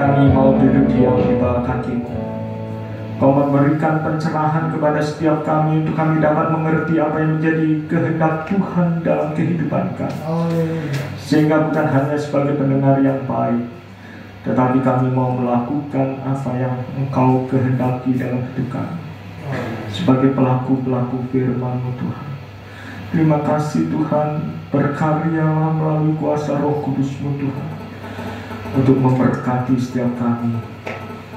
kami mau duduk diam di bawah kaki-Mu. Kau memberikan pencerahan kepada setiap kami untuk kami dapat mengerti apa yang menjadi kehendak Tuhan dalam kehidupan kami. Sehingga bukan hanya sebagai pendengar yang baik, tetapi kami mau melakukan apa yang Engkau kehendaki dalam hidup kami. Sebagai pelaku-pelaku firman-Mu Tuhan. Terima kasih Tuhan, berkaryalah melalui kuasa Roh Kudus-Mu Tuhan, untuk memberkati setiap kami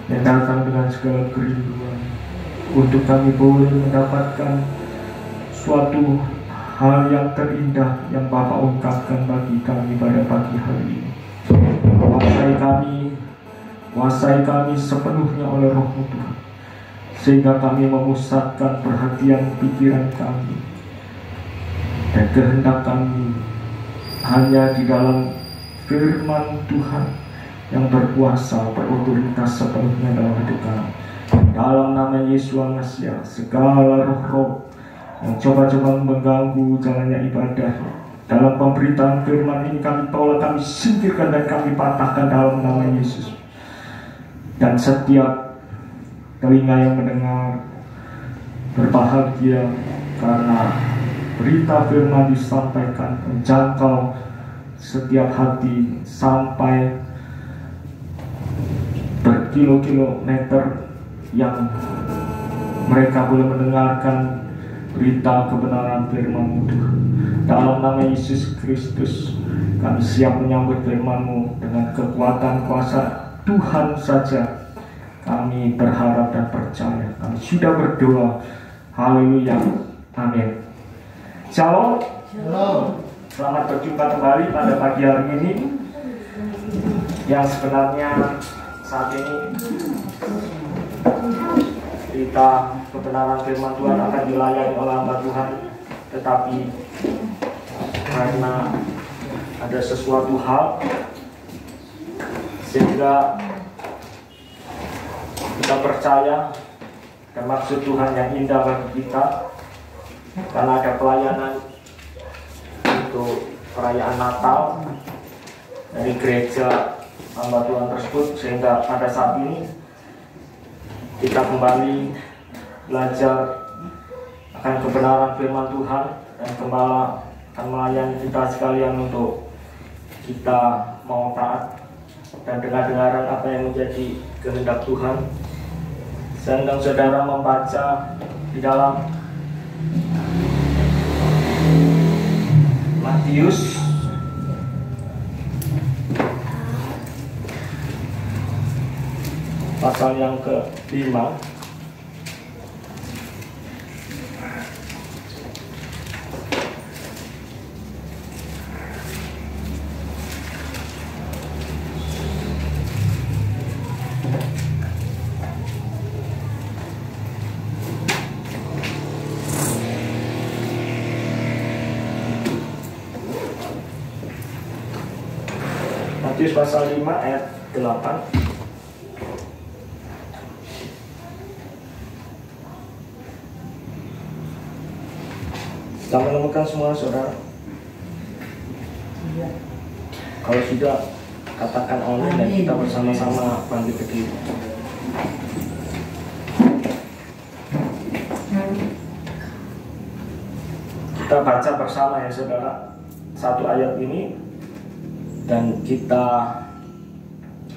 yang datang dengan segala kerinduan, untuk kami boleh mendapatkan suatu hal yang terindah yang Bapa ungkapkan bagi kami pada pagi hari ini. Kuasai kami sepenuhnya oleh Roh-Mu Tuhan, sehingga kami memusatkan perhatian pikiran kami dan kehendak kami hanya di dalam firman Tuhan yang berkuasa, berotoritas sepenuhnya dalam hidup kami. Dalam nama Yesus Mesias, segala roh-roh yang coba-coba mengganggu jalannya ibadah dalam pemberitaan firman ini kami tolak, kami singkirkan dan kami patahkan dalam nama Yesus. Dan setiap telinga yang mendengar berbahagia karena berita firman disampaikan menjangkau setiap hati sampai berkilo-kilometer yang mereka boleh mendengarkan berita kebenaran firman-Mu Tuhan. Dalam nama Yesus Kristus kami siap menyambut firman-Mu dengan kekuatan kuasa Tuhan saja. Kami berharap dan percaya. Kami sudah berdoa. Haleluya. Amin. Shalom. Shalom. Selamat berjumpa kembali pada pagi hari ini, yang sebenarnya saat ini berita kebenaran firman Tuhan akan dilayani oleh hamba Tuhan, tetapi karena ada sesuatu hal sehingga kita percaya dan maksud Tuhan yang indah bagi kita, karena ada pelayanan untuk perayaan Natal dari gereja hamba Tuhan tersebut, sehingga pada saat ini kita kembali belajar akan kebenaran firman Tuhan, dan Gembala akan melayani kita sekalian untuk kita mau taat dan dengar-dengaran apa yang menjadi kehendak Tuhan. Saya undang saudara membaca di dalam Matius pasal yang ke-5. Matius pasal 5 ayat 8. Kita menemukan semua saudara? Iya. Kalau sudah, katakan amin dan kita bersama-sama bangkit berdiri. Kita baca bersama ya saudara, satu ayat ini, dan kita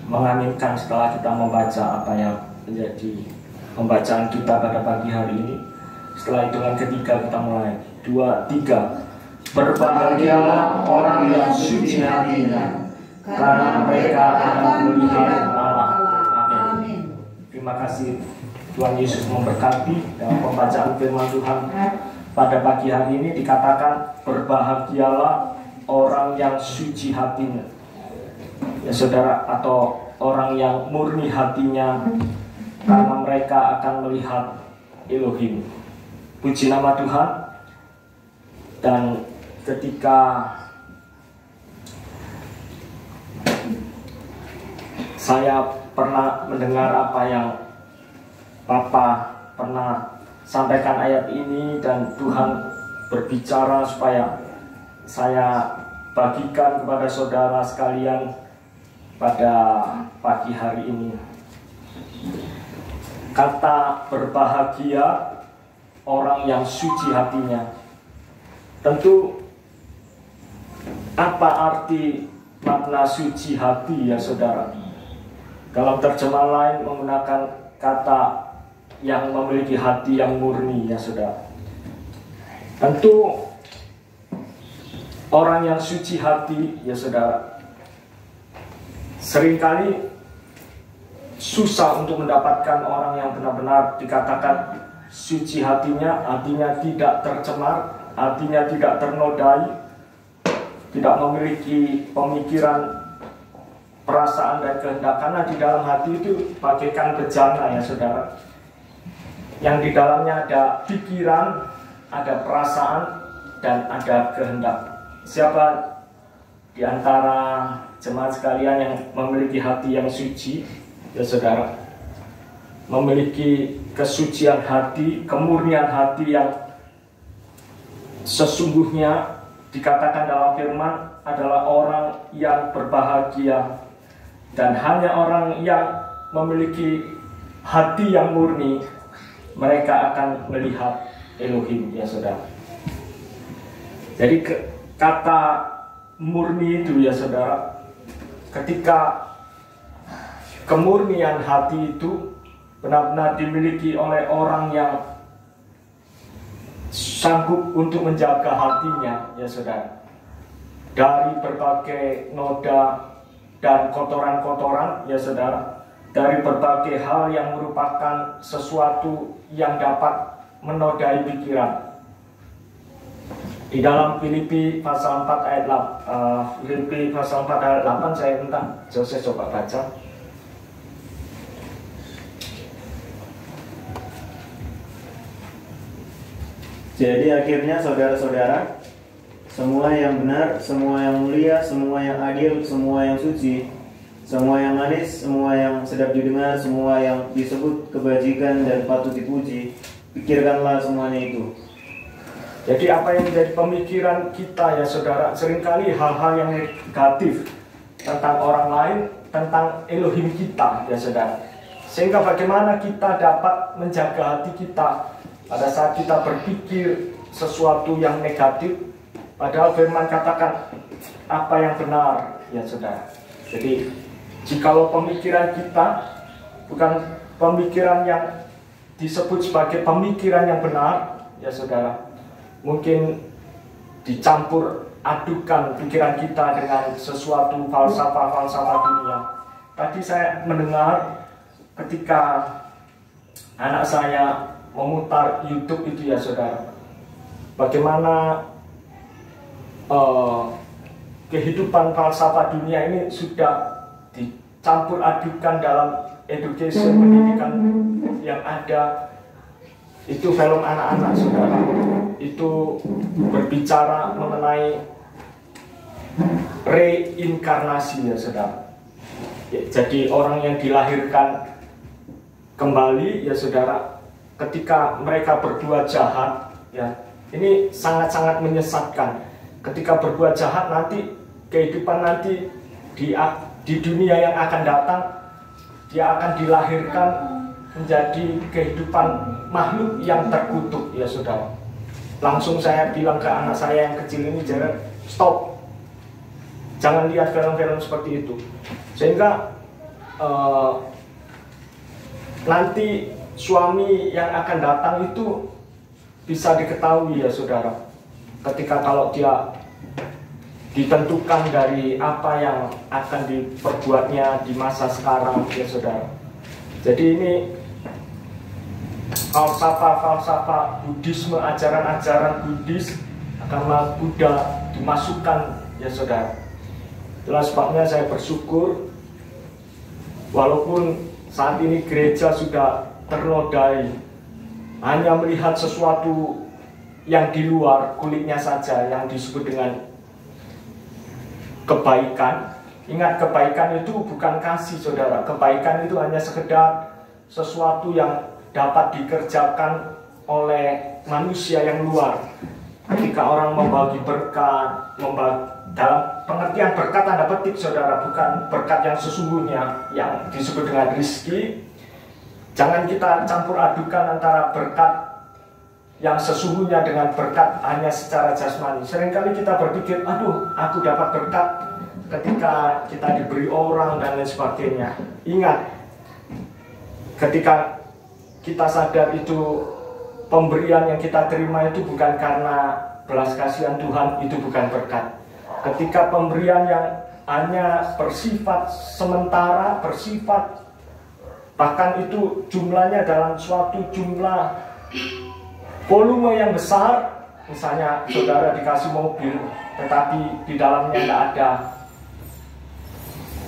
mengaminkan setelah kita membaca apa yang menjadi pembacaan kita pada pagi hari ini. Setelah hitungan ketiga kita mulai. 2, 3. Berbahagialah orang yang suci hatinya, karena mereka akan melihat Allah. Amin. Terima kasih Tuhan Yesus memberkati. Dalam pembacaan firman Tuhan pada pagi hari ini dikatakan berbahagialah orang yang suci hatinya, ya saudara, atau orang yang murni hatinya, karena mereka akan melihat Elohim. Puji nama Tuhan. Dan ketika saya pernah mendengar apa yang Papa pernah sampaikan ayat ini, dan Tuhan berbicara supaya saya bagikan kepada saudara sekalian pada pagi hari ini. Kata berbahagia orang yang suci hatinya. Tentu apa arti makna suci hati ya saudara? Dalam terjemahan lain menggunakan kata yang memiliki hati yang murni ya saudara. Tentu orang yang suci hati ya saudara, seringkali susah untuk mendapatkan orang yang benar-benar dikatakan suci hatinya, hatinya tidak tercemar, hatinya tidak ternodai, tidak memiliki pemikiran, perasaan dan kehendak. Karena di dalam hati itu bagaikan bejana ya saudara, yang di dalamnya ada pikiran, ada perasaan, dan ada kehendak. Siapa di antara jemaat sekalian yang memiliki hati yang suci ya saudara, memiliki kesucian hati, kemurnian hati yang sesungguhnya dikatakan dalam firman adalah orang yang berbahagia. Dan hanya orang yang memiliki hati yang murni, mereka akan melihat Elohim ya saudara. Jadi kata murni itu ya saudara, ketika kemurnian hati itu benar-benar dimiliki oleh orang yang sanggup untuk menjaga hatinya ya saudara, dari berbagai noda dan kotoran-kotoran ya saudara, dari berbagai hal yang merupakan sesuatu yang dapat menodai pikiran. Di dalam Filipi pasal 4 ayat 8, Filipi pasal 4 ayat 8, saya minta Jose coba baca. Jadi akhirnya saudara-saudara, semua yang benar, semua yang mulia, semua yang adil, semua yang suci, semua yang manis, semua yang sedap didengar, semua yang disebut kebajikan dan patut dipuji, pikirkanlah semuanya itu. Jadi apa yang menjadi pemikiran kita ya saudara, seringkali hal-hal yang negatif tentang orang lain, tentang Elohim kita ya saudara. Sehingga bagaimana kita dapat menjaga hati kita pada saat kita berpikir sesuatu yang negatif, padahal firman katakan apa yang benar ya saudara. Jadi jikalau pemikiran kita bukan pemikiran yang disebut sebagai pemikiran yang benar ya saudara, mungkin dicampur adukan pikiran kita dengan sesuatu falsafah dunia. Tadi saya mendengar ketika anak saya memutar YouTube itu ya saudara, bagaimana kehidupan falsafah dunia ini sudah dicampur adukan dalam education, pendidikan yang ada. Itu film anak-anak saudara, itu berbicara mengenai reinkarnasi ya saudara. Ya, jadi orang yang dilahirkan kembali ya saudara, ketika mereka berbuat jahat ya, ini sangat-sangat menyesatkan. Ketika berbuat jahat nanti kehidupan nanti di dunia yang akan datang, dia akan dilahirkan menjadi kehidupan makhluk yang terkutuk ya saudara. Langsung saya bilang ke anak saya yang kecil ini, jangan stop, jangan lihat film-film seperti itu, sehingga nanti suami yang akan datang itu bisa diketahui ya saudara, ketika kalau dia ditentukan dari apa yang akan diperbuatnya di masa sekarang ya saudara. Jadi ini falsafah Buddhisme, ajaran-ajaran Buddhis, agama Buddha dimasukkan ya saudara. Itulah sebabnya saya bersyukur walaupun saat ini gereja sudah ternodai, hanya melihat sesuatu yang di luar kulitnya saja yang disebut dengan kebaikan. Ingat, kebaikan itu bukan kasih saudara. Kebaikan itu hanya sekedar sesuatu yang dapat dikerjakan oleh manusia yang luar. Ketika orang membagi berkat, dalam pengertian berkat tanda petik saudara, bukan berkat yang sesungguhnya yang disebut dengan rizki. Jangan kita campur adukan antara berkat yang sesungguhnya dengan berkat hanya secara jasmani. Seringkali kita berpikir, aduh aku dapat berkat ketika kita diberi orang dan lain sebagainya. Ingat, ketika kita sadar itu pemberian yang kita terima itu bukan karena belas kasihan Tuhan, itu bukan berkat. Ketika pemberian yang hanya bersifat sementara, bersifat bahkan itu jumlahnya dalam suatu jumlah volume yang besar, misalnya saudara dikasih mobil tetapi di dalamnya tidak ada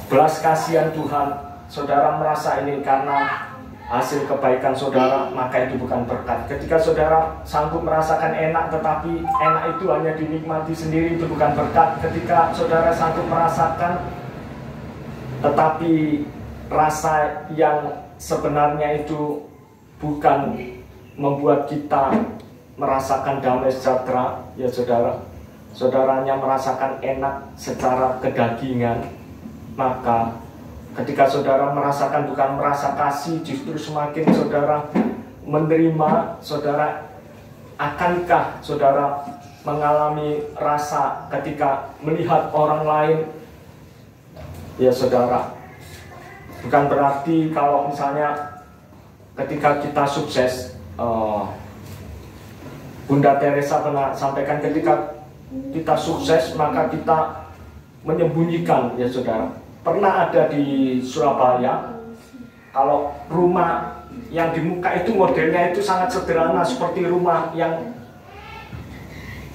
belas kasihan Tuhan, saudara merasa ini karena hasil kebaikan saudara, maka itu bukan berkat. Ketika saudara sanggup merasakan enak tetapi enak itu hanya dinikmati sendiri, itu bukan berkat. Ketika saudara sanggup merasakan tetapi rasa yang sebenarnya itu bukan membuat kita merasakan damai sejahtera, ya saudara, saudaranya merasakan enak secara kedagingan, maka ketika saudara merasakan bukan merasa kasih, justru semakin saudara menerima, saudara akankah saudara mengalami rasa ketika melihat orang lain, ya saudara, bukan berarti kalau misalnya ketika kita sukses, Bunda Teresa pernah sampaikan ketika kita sukses maka kita menyembunyikan, ya saudara. Pernah ada di Surabaya, kalau rumah yang di muka itu modelnya itu sangat sederhana seperti rumah yang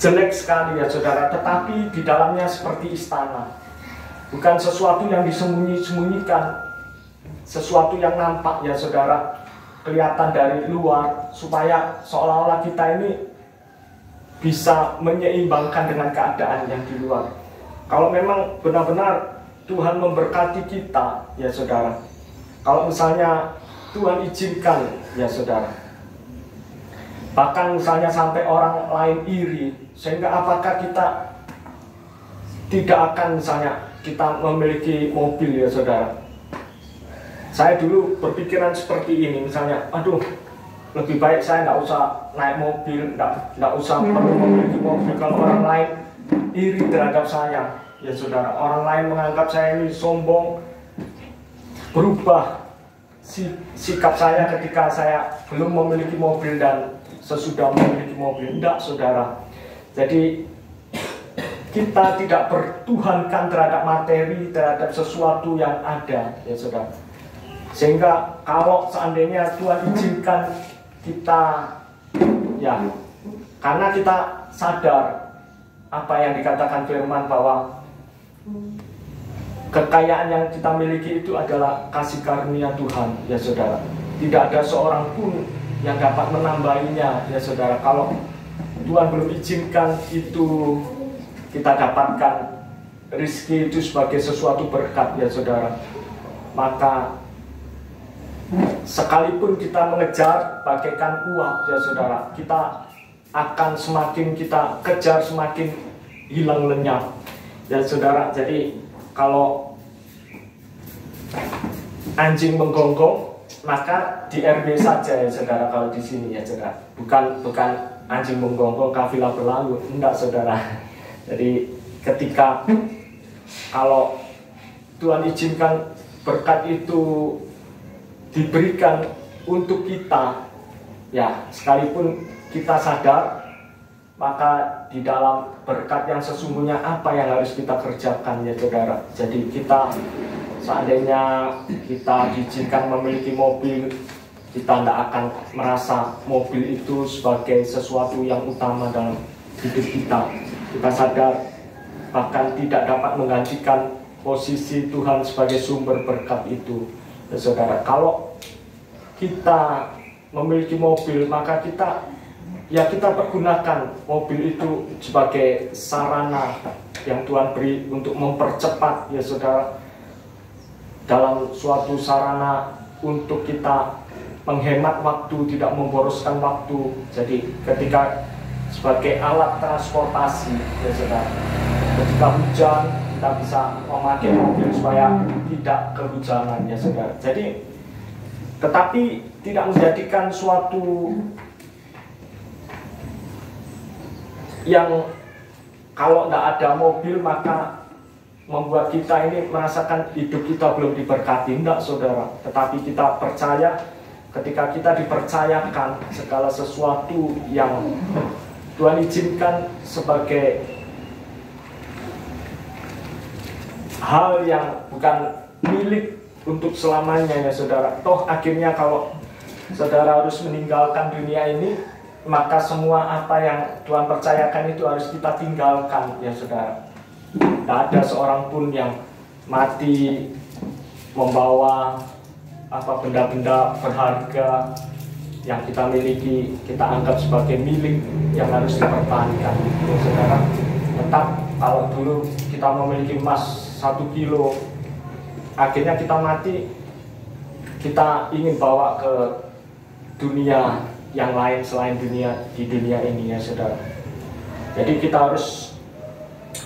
jelek sekali, ya saudara, tetapi di dalamnya seperti istana. Bukan sesuatu yang disembunyi-sembunyikan, sesuatu yang nampak, ya saudara, kelihatan dari luar supaya seolah-olah kita ini bisa menyeimbangkan dengan keadaan yang di luar. Kalau memang benar-benar Tuhan memberkati kita, ya saudara, kalau misalnya Tuhan izinkan, ya saudara, bahkan misalnya sampai orang lain iri, sehingga apakah kita tidak akan misalnya kita memiliki mobil, ya saudara. Saya dulu berpikiran seperti ini, misalnya, aduh, lebih baik saya nggak usah naik mobil, nggak usah perlu memiliki mobil kalau orang lain iri terhadap saya, ya saudara. Orang lain menganggap saya ini sombong, berubah sikap saya ketika saya belum memiliki mobil dan sesudah memiliki mobil. Tidak, saudara. Jadi kita tidak bertuhankan terhadap materi, terhadap sesuatu yang ada, ya saudara. Sehingga kalau seandainya Tuhan izinkan kita, ya, karena kita sadar apa yang dikatakan firman bahwa kekayaan yang kita miliki itu adalah kasih karunia Tuhan, ya saudara. Tidak ada seorang pun yang dapat menambahinya, ya saudara. Kalau Tuhan belum izinkan itu kita dapatkan rezeki itu sebagai sesuatu berkat, ya saudara, maka sekalipun kita mengejar bagaikan uap, ya saudara, kita akan semakin kita kejar semakin hilang lenyap, ya saudara. Jadi kalau anjing menggonggong maka di RW saja, ya saudara. Kalau di sini, ya saudara, bukan anjing menggonggong kafilah berlalu, enggak saudara. Jadi ketika kalau Tuhan izinkan berkat itu diberikan untuk kita, ya, sekalipun kita sadar, maka di dalam berkat yang sesungguhnya apa yang harus kita kerjakan, ya saudara. Jadi kita seandainya kita diizinkan memiliki mobil, kita tidak akan merasa mobil itu sebagai sesuatu yang utama dalam hidup kita. Kita sadar bahkan tidak dapat menggantikan posisi Tuhan sebagai sumber berkat itu, ya saudara. Kalau kita memiliki mobil, maka kita pergunakan mobil itu sebagai sarana yang Tuhan beri untuk mempercepat, ya saudara, dalam suatu sarana untuk kita menghemat waktu, tidak memboroskan waktu. Jadi ketika sebagai alat transportasi ya saudara. Ketika hujan kita bisa memakai mobil supaya tidak kehujanan ya saudara. Jadi tetapi tidak menjadikan suatu yang kalau tidak ada mobil maka membuat kita ini merasakan hidup kita belum diberkati. Tidak saudara, tetapi kita percaya ketika kita dipercayakan segala sesuatu yang Tuhan izinkan sebagai hal yang bukan milik untuk selamanya ya saudara. Toh akhirnya kalau saudara harus meninggalkan dunia ini, maka semua apa yang Tuhan percayakan itu harus kita tinggalkan ya saudara. Tidak ada seorang pun yang mati membawa benda-benda berharga yang kita miliki, kita anggap sebagai milik yang harus dipertahankan ya saudara. Tetap kalau dulu kita memiliki emas 1 kilo, akhirnya kita mati, kita ingin bawa ke dunia yang lain selain di dunia ini ya saudara. Jadi kita harus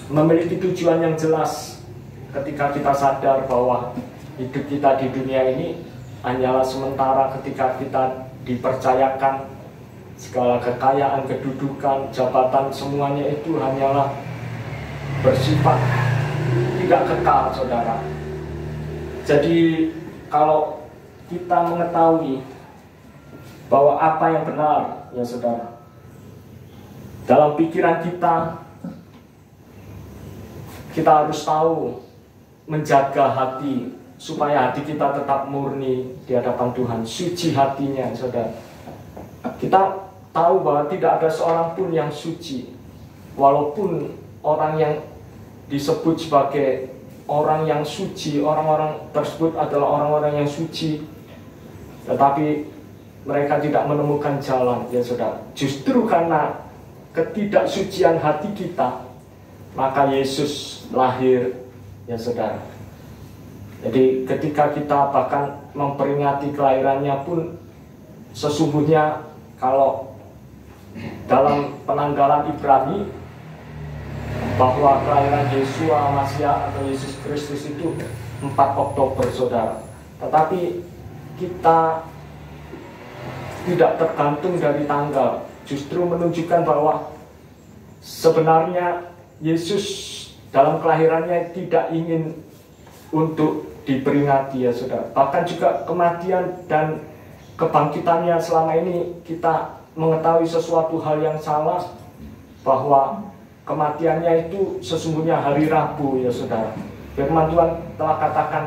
memiliki tujuan yang jelas ketika kita sadar bahwa hidup kita di dunia ini hanyalah sementara, ketika kita dipercayakan segala kekayaan, kedudukan, jabatan, semuanya itu hanyalah bersifat tidak kekal saudara. Jadi kalau kita mengetahui bahwa apa yang benar ya saudara, dalam pikiran kita harus tahu menjaga hati supaya hati kita tetap murni di hadapan Tuhan, suci hatinya saudara. Kita tahu bahwa tidak ada seorang pun yang suci, walaupun orang yang disebut sebagai orang yang suci, orang-orang tersebut adalah orang-orang yang suci, tetapi mereka tidak menemukan jalan ya saudara. Justru karena ketidaksucian hati kita, maka Yesus lahir ya saudara. Jadi ketika kita bahkan memperingati kelahirannya pun, sesungguhnya kalau dalam penanggalan Ibrani bahwa kelahiran Yeshua Masya atau Yesus Kristus itu 4 Oktober saudara. Tetapi kita tidak tergantung dari tanggal, justru menunjukkan bahwa sebenarnya Yesus dalam kelahirannya tidak ingin untuk diperingati ya saudara. Bahkan juga kematian dan kebangkitannya selama ini kita mengetahui sesuatu hal yang salah, bahwa kematiannya itu sesungguhnya hari Rabu ya saudara. Firman Tuhan telah katakan,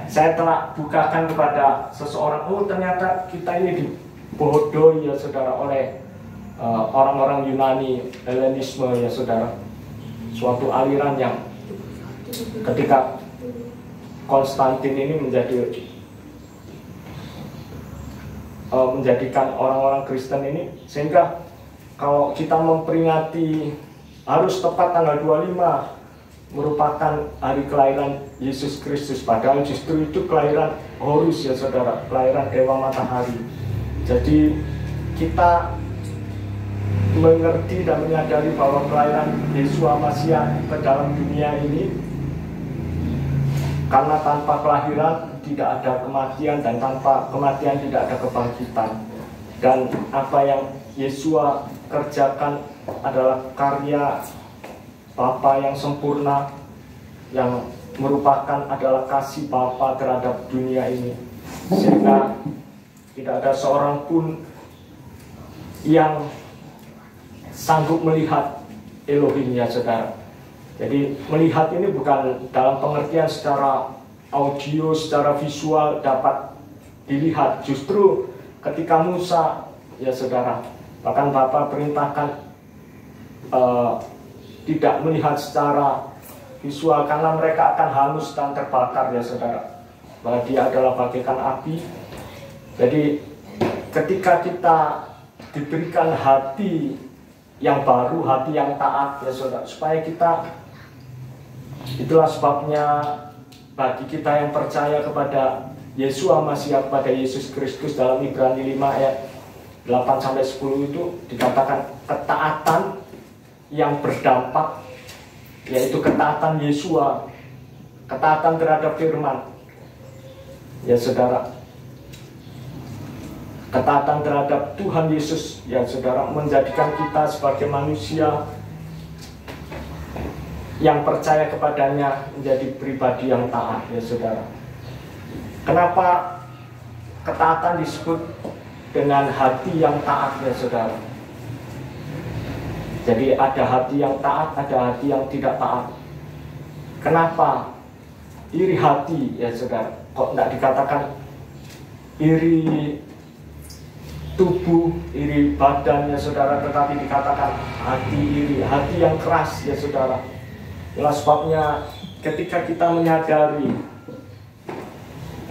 saya telah bukakan kepada seseorang, oh ternyata kita ini dibodohi ya saudara oleh orang-orang Yunani, Helenisme ya saudara. Suatu aliran yang ketika Konstantin ini menjadikan orang-orang Kristen ini, sehingga kalau kita memperingati harus tepat tanggal 25 merupakan hari kelahiran Yesus Kristus, padahal justru itu kelahiran Horus ya saudara, kelahiran Dewa Matahari. Jadi kita mengerti dan menyadari bahwa kelahiran Yeshua Masya ke dalam dunia ini, karena tanpa kelahiran tidak ada kematian, dan tanpa kematian tidak ada kebangkitan. Dan apa yang Yeshua kerjakan adalah karya Bapa yang sempurna, yang merupakan adalah kasih Bapa terhadap dunia ini, sehingga tidak ada seorang pun yang sanggup melihat Elohim ya saudara. Jadi melihat ini bukan dalam pengertian secara audio, secara visual dapat dilihat. Justru ketika Musa ya saudara, bahkan Bapak perintahkan tidak melihat secara visual karena mereka akan hangus dan terbakar ya saudara, bahwa dia adalah bagaikan api. Jadi ketika kita diberikan hati yang baru, hati yang taat ya saudara, supaya kita, itulah sebabnya bagi kita yang percaya kepada Yeshua Masya, kepada Yesus Kristus, dalam Ibrani 5 ayat 8-10 itu dikatakan ketaatan yang berdampak, yaitu ketaatan Yesua, ketaatan terhadap firman. Ya saudara, ketaatan terhadap Tuhan Yesus, ya saudara, menjadikan kita sebagai manusia yang percaya kepadanya menjadi pribadi yang taat, ya saudara. Kenapa ketaatan disebut dengan hati yang taat, ya saudara? Jadi ada hati yang taat, ada hati yang tidak taat. Kenapa? Iri hati, ya saudara. Kok tidak dikatakan iri tubuh, iri badan, ya saudara, tetapi dikatakan hati iri, hati yang keras, ya saudara. Itulah sebabnya ketika kita menyadari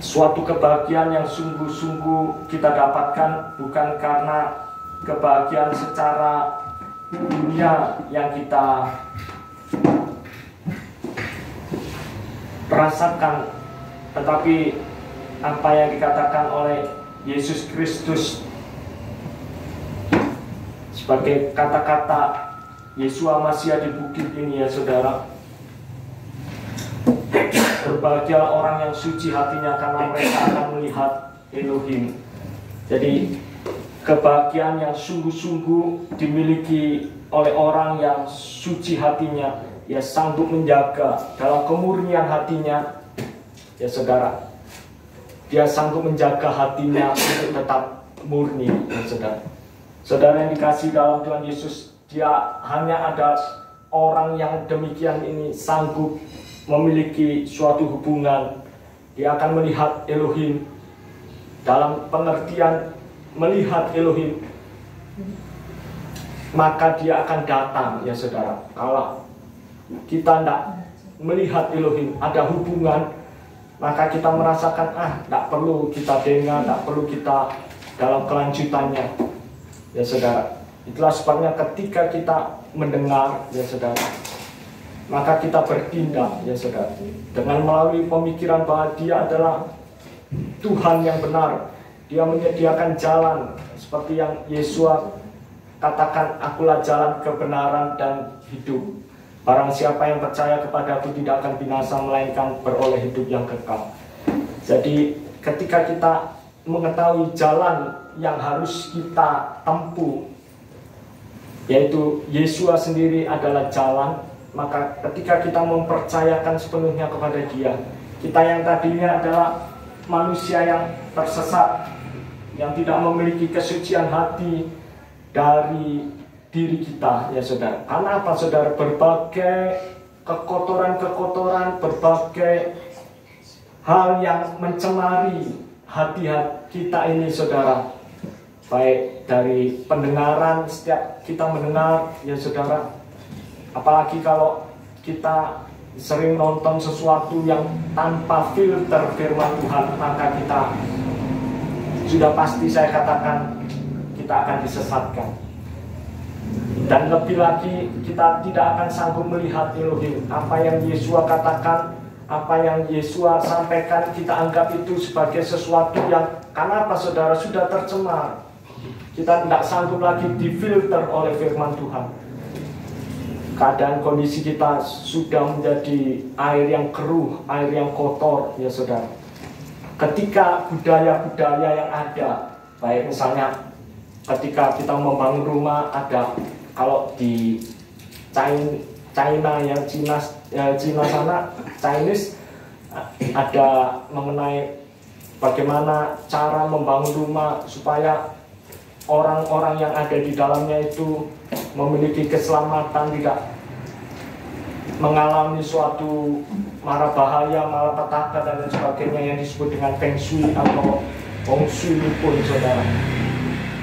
suatu kebahagiaan yang sungguh-sungguh kita dapatkan bukan karena kebahagiaan secara dunia yang kita rasakan, tetapi apa yang dikatakan oleh Yesus Kristus sebagai kata-kata Yesua Masiah di bukit ini, ya saudara. Berbahagialah orang yang suci hatinya, karena mereka akan melihat Elohim. Jadi kebahagiaan yang sungguh-sungguh dimiliki oleh orang yang suci hatinya, ya sanggup menjaga dalam kemurnian hatinya, ya saudara. Dia sanggup menjaga hatinya untuk tetap murni, ya saudara. Saudara yang dikasihi dalam Tuhan Yesus, dia hanya ada orang yang demikian ini sanggup memiliki suatu hubungan. Dia akan melihat Elohim. Dalam pengertian melihat Elohim, maka dia akan datang, ya saudara. Kalau kita tidak melihat Elohim, ada hubungan, maka kita merasakan tidak perlu kita dengar, tidak perlu kita dalam kelanjutannya, ya saudara. Itulah sebabnya ketika kita mendengar, ya saudara, maka kita bertindak, ya saudara, dengan melalui pemikiran bahwa dia adalah Tuhan yang benar. Dia menyediakan jalan, seperti yang Yesua katakan, akulah jalan kebenaran dan hidup. Barang siapa yang percaya kepadaku tidak akan binasa, melainkan beroleh hidup yang kekal. Jadi ketika kita mengetahui jalan yang harus kita tempuh, yaitu Yesua sendiri adalah jalan, maka ketika kita mempercayakan sepenuhnya kepada dia, kita yang tadinya adalah manusia yang tersesat, yang tidak memiliki kesucian hati dari diri kita, ya saudara. Karena apa, saudara? Berbagai kekotoran-kekotoran, berbagai hal yang mencemari hati kita ini, saudara. Baik dari pendengaran, setiap kita mendengar, ya saudara. Apalagi kalau kita sering nonton sesuatu yang tanpa filter firman Tuhan, maka kita sudah pasti, saya katakan, kita akan disesatkan. Dan lebih lagi, kita tidak akan sanggup melihat Elohim. Apa yang Yesua katakan, apa yang Yesua sampaikan, kita anggap itu sebagai sesuatu yang, karena apa saudara, sudah tercemar. Kita tidak sanggup lagi difilter oleh firman Tuhan. Keadaan kondisi kita sudah menjadi air yang keruh, air yang kotor, ya saudara. Ketika budaya-budaya yang ada, baik misalnya ketika kita membangun rumah, ada, kalau di China yang Cina sana, Chinese, ada mengenai bagaimana cara membangun rumah supaya orang-orang yang ada di dalamnya itu memiliki keselamatan, tidak mengalami suatu mara bahaya, malapetaka dan lain sebagainya yang disebut dengan feng shui atau feng shui pun, saudara.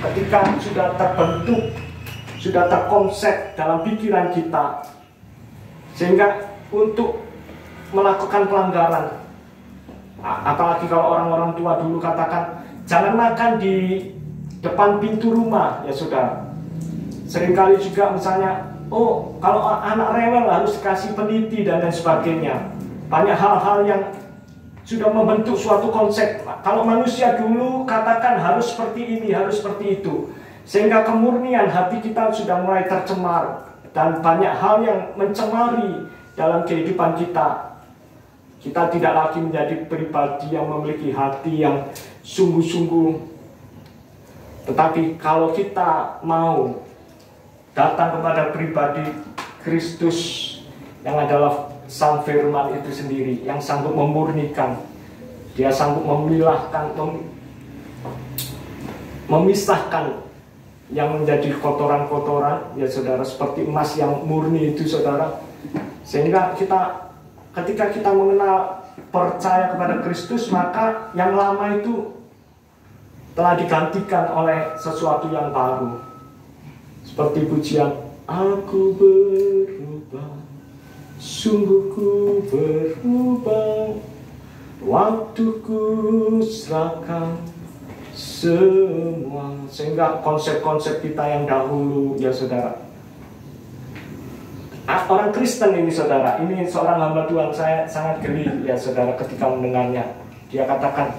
Ketika sudah terbentuk, sudah terkonsep dalam pikiran kita, sehingga untuk melakukan pelanggaran, apalagi kalau orang-orang tua dulu katakan jangan makan di depan pintu rumah, ya saudara. Seringkali juga misalnya, oh kalau anak rewel harus kasih peniti dan lain sebagainya. Banyak hal-hal yang sudah membentuk suatu konsep. Kalau manusia dulu katakan harus seperti ini, harus seperti itu, sehingga kemurnian hati kita sudah mulai tercemar dan banyak hal yang mencemari dalam kehidupan kita. Kita tidak lagi menjadi pribadi yang memiliki hati yang sungguh-sungguh. Tetapi kalau kita mau datang kepada pribadi Kristus yang adalah Sang Firman itu sendiri, yang sanggup memurnikan, dia sanggup memilahkan, memisahkan yang menjadi kotoran-kotoran, ya saudara, seperti emas yang murni itu, saudara. Sehingga ketika kita mengenal, percaya kepada Kristus, maka yang lama itu telah digantikan oleh sesuatu yang baru. Seperti pujian, aku berubah, sungguh ku berubah, waktuku serahkan semua. Sehingga konsep-konsep kita yang dahulu, ya saudara, orang Kristen ini, saudara, ini seorang hamba Tuhan, saya sangat geli, ya saudara, ketika mendengarnya. Dia katakan,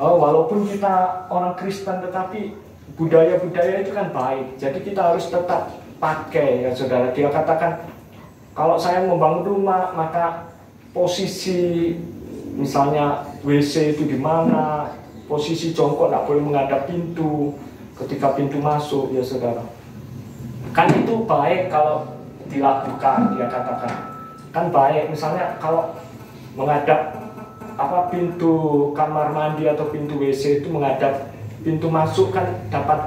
oh, walaupun kita orang Kristen, tetapi budaya-budaya itu kan baik, jadi kita harus tetap pakai, ya saudara. Dia katakan, kalau saya membangun rumah, maka posisi misalnya WC itu di mana, posisi jongkok tidak boleh menghadap pintu ketika pintu masuk, ya saudara. Kan itu baik kalau dilakukan, dia katakan. Kan baik, misalnya kalau menghadap pintu kamar mandi atau pintu WC itu menghadap pintu masuk, kan dapat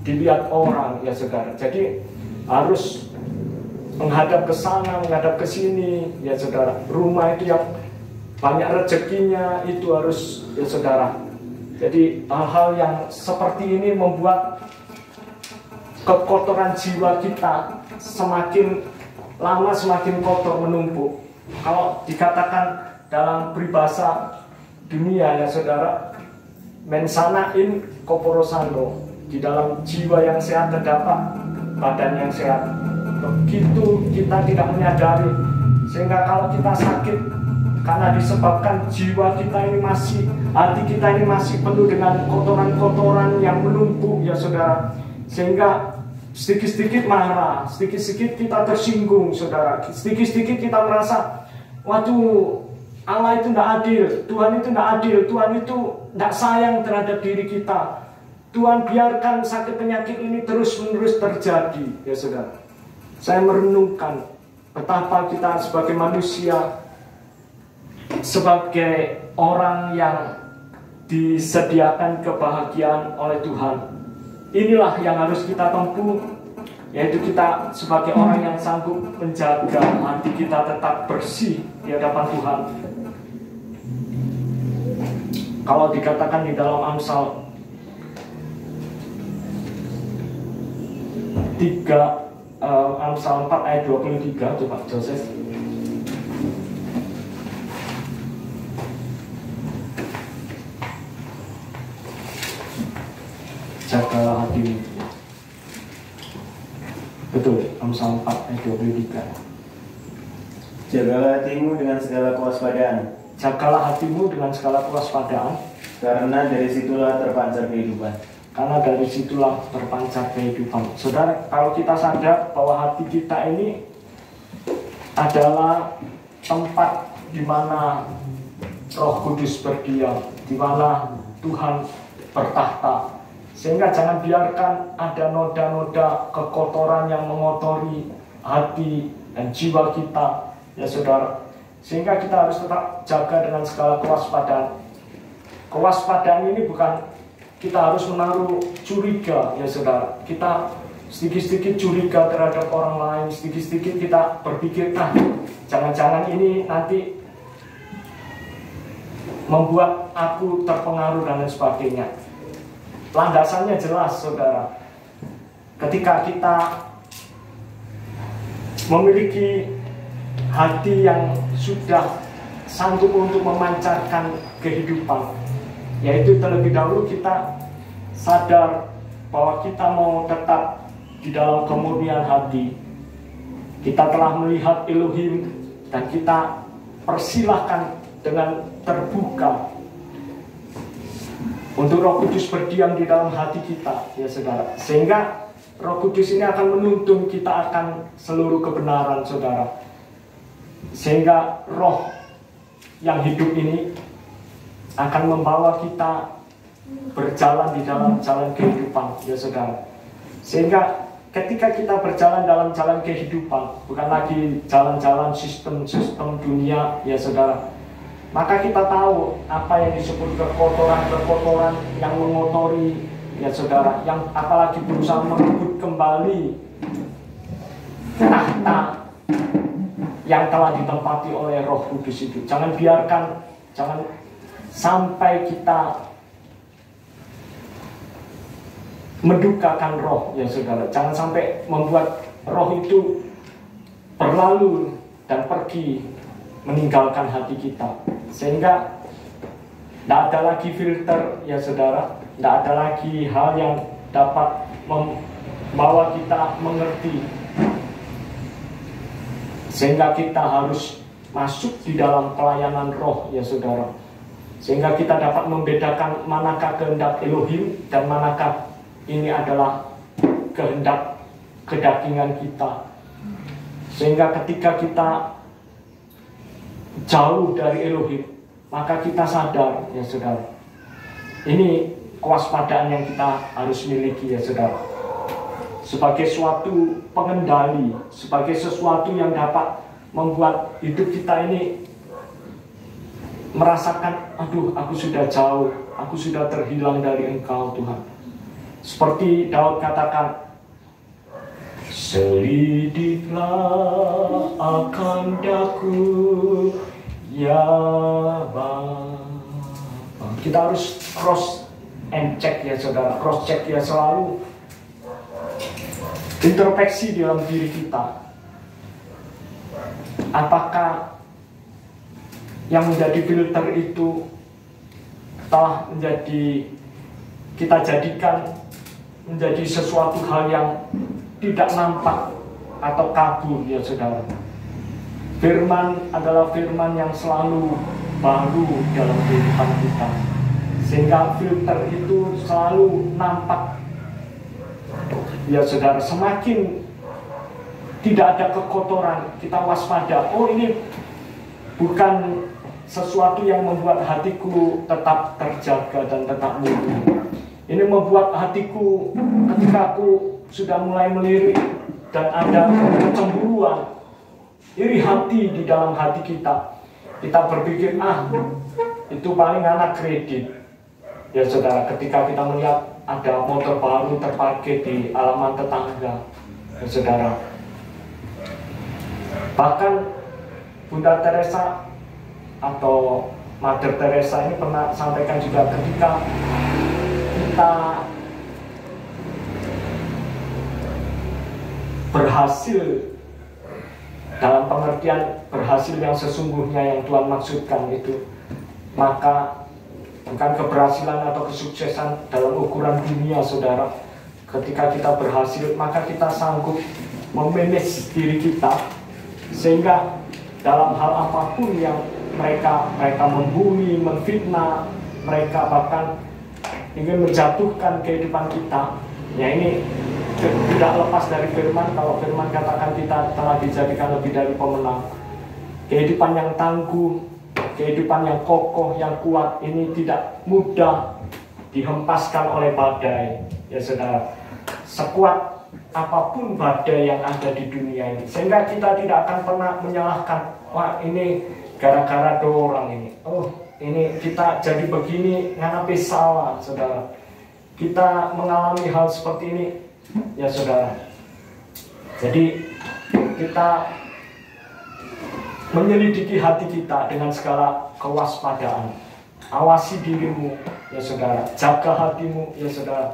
dilihat orang, ya saudara. Jadi harus menghadap ke sana, menghadap ke sini, ya saudara. Rumah itu yang banyak rezekinya itu harus, ya saudara. Jadi hal-hal yang seperti ini membuat kekotoran jiwa kita semakin lama semakin kotor, menumpuk. Kalau dikatakan dalam peribahasa dunia, ya saudara, mensana in corpore sano, di dalam jiwa yang sehat terdapat badan yang sehat. Begitu kita tidak menyadari, sehingga kalau kita sakit karena disebabkan jiwa kita ini masih, hati kita ini masih penuh dengan kotoran-kotoran yang menumpuk, ya saudara. Sehingga sedikit-sedikit marah, sedikit-sedikit kita tersinggung, saudara. Sedikit-sedikit kita merasa, waduh, Allah itu tidak adil, Tuhan itu tidak adil, Tuhan itu tidak sayang terhadap diri kita. Tuhan biarkan sakit penyakit ini terus-menerus terjadi, ya saudara. Saya merenungkan betapa kita sebagai manusia, sebagai orang yang disediakan kebahagiaan oleh Tuhan. Inilah yang harus kita tempuh, yaitu kita sebagai orang yang sanggup menjaga hati kita tetap bersih di hadapan Tuhan. Kalau dikatakan di dalam Amsal 4 ayat 23, coba Joses. Jagalah hatimu. Betul, Amsal 4 ayat 23. Jagalah hatimu dengan segala kewaspadaan. Jagalah hatimu dengan segala kewaspadaan, karena dari situlah terpancar kehidupan. Karena dari situlah terpancar kehidupan. Saudara, kalau kita sadar bahwa hati kita ini adalah tempat di mana Roh Kudus berdiam, di mana Tuhan bertahta. Sehingga jangan biarkan ada noda-noda kekotoran yang mengotori hati dan jiwa kita, ya saudara. Sehingga kita harus tetap jaga dengan segala kewaspadaan. Kewaspadaan ini bukan kita harus menaruh curiga, ya saudara. Kita sedikit-sedikit curiga terhadap orang lain, sedikit-sedikit kita berpikir, jangan-jangan ini nanti membuat aku terpengaruh dan lain sebagainya. Landasannya jelas, saudara. Ketika kita memiliki hati yang sudah sanggup untuk memancarkan kehidupan, yaitu terlebih dahulu kita sadar bahwa kita mau tetap di dalam kemurnian hati. Kita telah melihat Elohim dan kita persilahkan dengan terbuka untuk Roh Kudus berdiam di dalam hati kita, ya saudara. Sehingga Roh Kudus ini akan menuntun kita akan seluruh kebenaran, saudara. Sehingga Roh yang hidup ini akan membawa kita berjalan di dalam jalan kehidupan, ya saudara. Sehingga ketika kita berjalan dalam jalan kehidupan, bukan lagi jalan-jalan sistem-sistem dunia, ya saudara, maka kita tahu apa yang disebut kekotoran-kekotoran yang mengotori, ya saudara, yang apalagi berusaha merebut kembali tahta yang telah ditempati oleh Roh Kudus itu. Jangan sampai kita mendukakan Roh, ya saudara. Jangan sampai membuat Roh itu berlalu dan pergi meninggalkan hati kita, sehingga tidak ada lagi filter, ya saudara. Tidak ada lagi hal yang dapat membawa kita mengerti, sehingga kita harus masuk di dalam pelayanan Roh, ya saudara. Sehingga kita dapat membedakan manakah kehendak Elohim dan manakah ini adalah kehendak kedagingan kita. Sehingga ketika kita jauh dari Elohim, maka kita sadar, ya saudara. Ini kewaspadaan yang kita harus miliki, ya saudara. Sebagai suatu pengendali, sebagai sesuatu yang dapat membuat hidup kita ini merasakan, aduh, aku sudah jauh, aku sudah terhilang dari Engkau, Tuhan. Seperti Daud katakan, selidiklah akan daku, ya Bapa. Kita harus cross and check, ya saudara, cross check, ya, selalu introspeksi dalam diri kita. Apakah yang menjadi filter itu telah menjadi, kita jadikan menjadi sesuatu hal yang tidak nampak atau kabur, ya saudara. Firman adalah firman yang selalu baru dalam kehidupan kita, sehingga filter itu selalu nampak, ya saudara. Semakin tidak ada kekotoran, kita waspada. Oh, ini bukan sesuatu yang membuat hatiku tetap terjaga dan tetap murni. Ini membuat hatiku, ketika aku sudah mulai melirik dan ada kecemburuan, iri hati di dalam hati kita, kita berpikir, itu paling anak kredit, ya saudara. Ketika kita melihat ada motor baru terparkir di halaman tetangga, ya saudara. Bahkan Bunda Teresa atau Mother Teresa ini pernah sampaikan juga, ketika kita berhasil dalam pengertian berhasil yang sesungguhnya yang Tuhan maksudkan itu, maka bukan keberhasilan atau kesuksesan dalam ukuran dunia, saudara. Ketika kita berhasil, maka kita sanggup memanage diri kita, sehingga dalam hal apapun yang mereka membuli, menfitnah, mereka bahkan ingin menjatuhkan kehidupan kita, ya ini tidak lepas dari firman. Kalau firman katakan kita telah dijadikan lebih dari pemenang. Kehidupan yang tangguh, kehidupan yang kokoh, yang kuat, ini tidak mudah dihempaskan oleh badai, ya saudara. Sekuat apapun badai yang ada di dunia ini, sehingga kita tidak akan pernah menyalahkan, wah ini gara-gara dorang ini, oh ini kita jadi begini nganapi salah, saudara. Kita mengalami hal seperti ini, ya saudara. Jadi kita menyelidiki hati kita dengan segala kewaspadaan. Awasi dirimu, ya saudara. Jaga hatimu, ya saudara.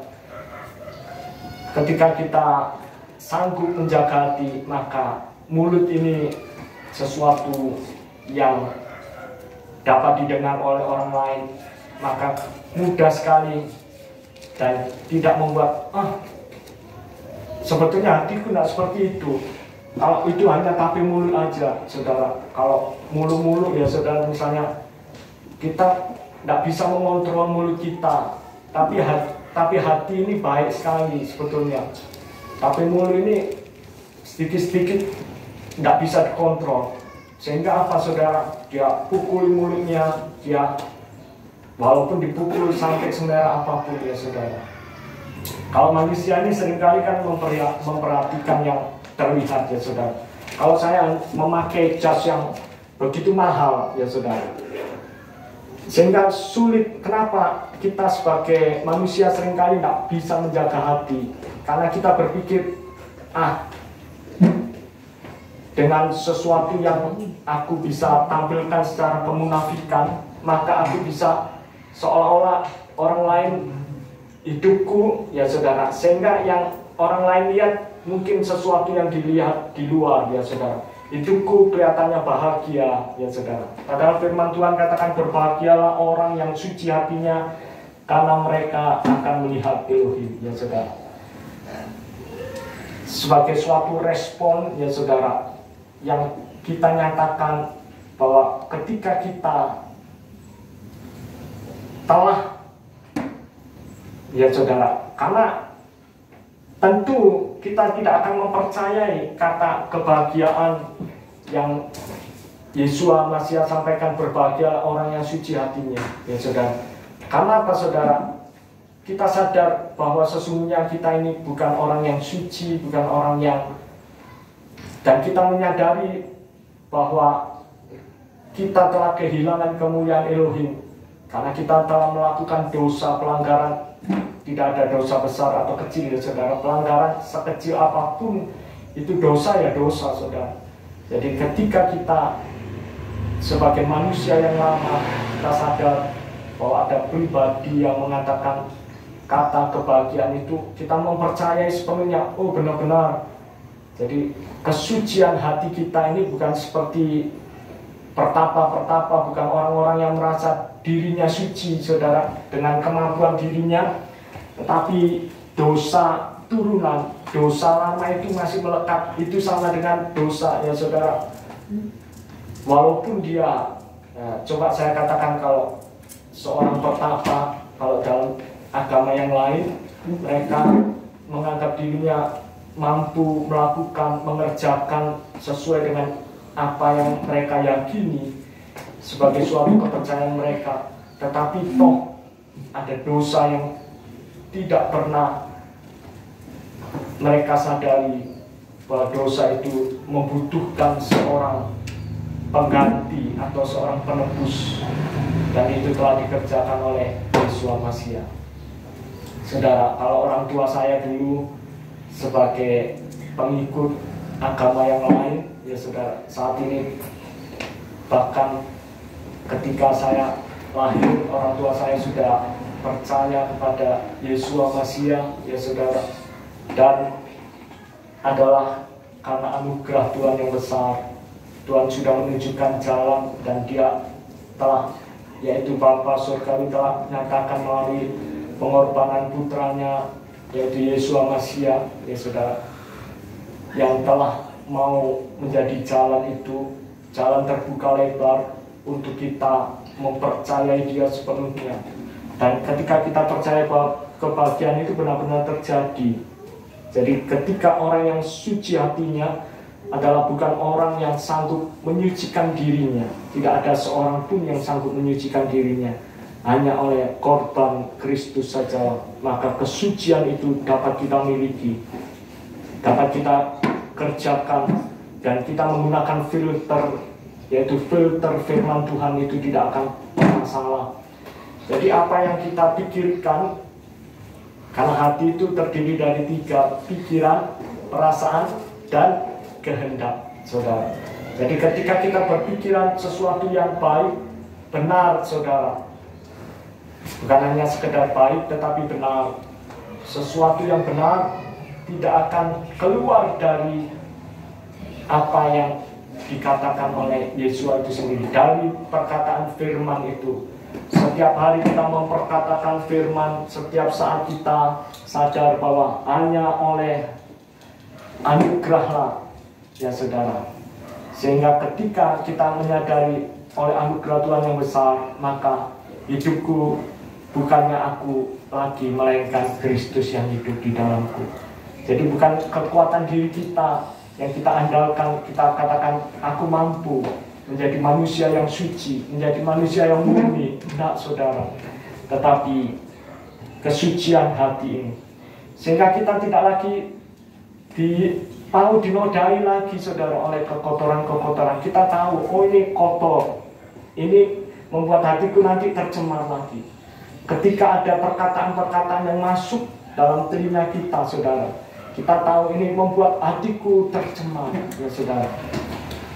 Ketika kita sanggup menjaga hati, maka mulut ini sesuatu yang dapat didengar oleh orang lain, maka mudah sekali dan tidak membuat sebetulnya hatiku tidak seperti itu. Kalau itu hanya tapi mulut aja, saudara. Kalau mulu-mulu, ya saudara, misalnya kita tidak bisa mengontrol mulut kita, tapi hati ini baik sekali sebetulnya. Tapi mulut ini sedikit-sedikit tidak bisa dikontrol. Sehingga apa saudara? Dia pukul mulutnya, dia walaupun dipukul sampai semerah apapun ya saudara. Kalau manusia ini seringkali kan memperhatikan yang terlihat ya saudara. Kalau saya memakai jas yang begitu mahal ya saudara, sehingga sulit. Kenapa kita sebagai manusia seringkali tidak bisa menjaga hati? Karena kita berpikir, dengan sesuatu yang aku bisa tampilkan secara kemunafikan, maka aku bisa seolah-olah orang lain hidupku ya saudara, sehingga yang orang lain lihat mungkin sesuatu yang dilihat di luar ya saudara. Hidupku kelihatannya bahagia ya saudara. Padahal firman Tuhan katakan, berbahagialah orang yang suci hatinya, karena mereka akan melihat Elohim ya saudara. Sebagai suatu respon ya saudara, yang kita nyatakan bahwa ketika kita telah ya saudara, karena tentu kita tidak akan mempercayai kata kebahagiaan yang Yesus Masias sampaikan, berbahagia orang yang suci hatinya ya saudara. Karena apa saudara? Kita sadar bahwa sesungguhnya kita ini bukan orang yang suci, bukan orang yang, dan kita menyadari bahwa kita telah kehilangan kemuliaan Elohim karena kita telah melakukan dosa, pelanggaran. Tidak ada dosa besar atau kecil ya saudara. Pelanggaran sekecil apapun itu dosa ya dosa saudara. Jadi ketika kita sebagai manusia yang lama, kita sadar bahwa ada pribadi yang mengatakan kata kebahagiaan itu, kita mempercayai sepenuhnya, oh benar-benar. Jadi kesucian hati kita ini bukan seperti pertapa-pertapa, bukan orang-orang yang merasa dirinya suci saudara dengan kemampuan dirinya, tetapi dosa turunan, dosa lama itu masih melekat. Itu sama dengan dosa ya saudara. Walaupun dia, coba saya katakan, kalau seorang pertapa, kalau dalam agama yang lain, mereka menganggap dirinya mampu melakukan, mengerjakan sesuai dengan apa yang mereka yakini sebagai suatu kepercayaan mereka. Tetapi toh ada dosa yang tidak pernah mereka sadari, bahwa dosa itu membutuhkan seorang pengganti atau seorang penebus, dan itu telah dikerjakan oleh Yesus Masias. Saudara, kalau orang tua saya dulu sebagai pengikut agama yang lain ya saudara, saat ini bahkan ketika saya lahir, orang tua saya sudah percaya kepada Yesus Masias ya saudara, dan adalah karena anugerah Tuhan yang besar. Tuhan sudah menunjukkan jalan, dan dia telah, yaitu Bapa surgawi, telah menyatakan melalui pengorbanan putranya yaitu Yesus Masias ya saudara, yang telah mau menjadi jalan itu, jalan terbuka lebar untuk kita mempercayai dia sepenuhnya. Dan ketika kita percaya bahwa kebahagiaan itu benar-benar terjadi, jadi ketika orang yang suci hatinya adalah bukan orang yang sanggup menyucikan dirinya, tidak ada seorang pun yang sanggup menyucikan dirinya, hanya oleh korban Kristus saja, maka kesucian itu dapat kita miliki, dapat kita kerjakan, dan kita menggunakan filter, yaitu filter firman Tuhan itu tidak akan pernah salah. Jadi apa yang kita pikirkan, karena hati itu terdiri dari 3, pikiran, perasaan, dan kehendak saudara. Jadi ketika kita berpikiran sesuatu yang baik, benar saudara, bukan hanya sekedar baik tetapi benar, sesuatu yang benar tidak akan keluar dari apa yang dikatakan oleh Yesus itu sendiri, dari perkataan firman itu. Setiap hari kita memperkatakan firman, setiap saat kita sadar bahwa hanya oleh anugerahlah ya saudara. Sehingga ketika kita menyadari oleh anugerah Tuhan yang besar, maka hidupku bukannya aku lagi, melainkan Kristus yang hidup di dalamku. Jadi bukan kekuatan diri kita yang kita andalkan, kita katakan aku mampu menjadi manusia yang suci, menjadi manusia yang murni. Tidak, saudara. Tetapi kesucian hati ini, sehingga kita tidak lagi mau dinodai lagi, saudara, oleh kekotoran-kekotoran. Kita tahu, oh ini kotor, ini membuat hatiku nanti tercemar lagi. Ketika ada perkataan-perkataan yang masuk dalam telinga kita, saudara, kita tahu ini membuat hatiku tercemar, ya saudara.